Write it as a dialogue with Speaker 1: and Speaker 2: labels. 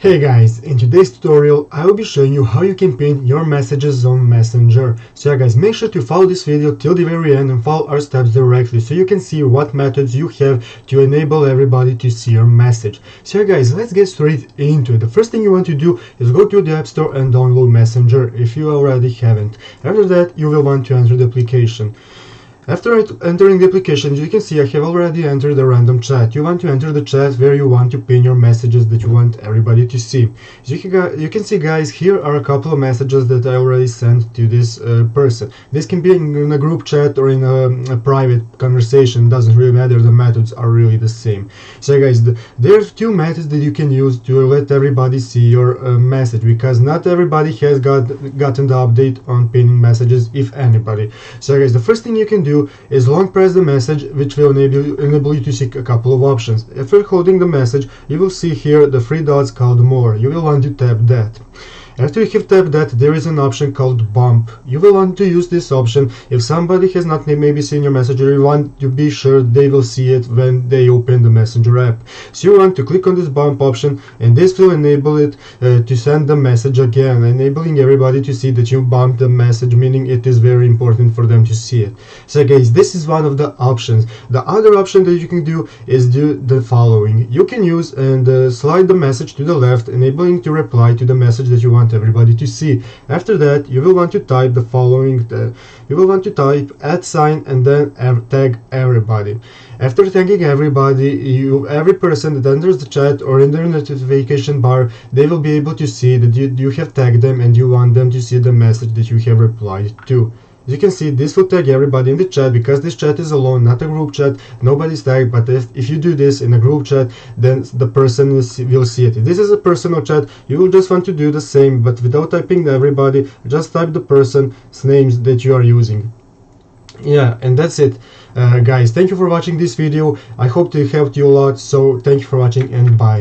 Speaker 1: Hey guys, in today's tutorial I will be showing you how you can pin your messages on Messenger. So yeah guys, make sure to follow this video till the very end and follow our steps directly so you can see what methods you have to enable everybody to see your message. So yeah guys, let's get straight into it. The first thing you want to do is go to the App Store and download Messenger if you already haven't. After that, you will want to enter the application. After entering the application, you can see I have already entered the random chat. You want to enter the chat where you want to pin your messages that you want everybody to see. So you can see guys, here are a couple of messages that I already sent to this person. This can be in a group chat or in a private conversation, doesn't really matter, the methods are really the same. So guys, there's two methods that you can use to let everybody see your message, because not everybody has gotten the update on pinning messages, if anybody. So guys, the first thing you can do is long press the message, which will enable you to see a couple of options. If you're holding the message, you will see here the three dots called More. You will want to tap that. After you have tapped that, there is an option called Bump. You will want to use this option if somebody has not maybe seen your message, or you want to be sure they will see it when they open the Messenger app. So you want to click on this Bump option, and this will enable it to send the message again, enabling everybody to see that you bumped the message, meaning it is very important for them to see it. So guys, this is one of the options. The other option that you can do is do the following. You can use and slide the message to the left, enabling to reply to the message that you want everybody to see. After that, you will want to type the following. You will want to type @ and then tag everybody. After tagging everybody, every person that enters the chat or in their notification bar, they will be able to see that you have tagged them and you want them to see the message that you have replied to. As you can see, this will tag everybody in the chat, because this chat is alone, not a group chat. Nobody's tagged, but if you do this in a group chat, then the person will see it. If this is a personal chat, you will just want to do the same, but without typing everybody, just type the person's names that you are using. Yeah, and that's it. Guys, thank you for watching this video. I hope it helped you a lot, so thank you for watching and bye.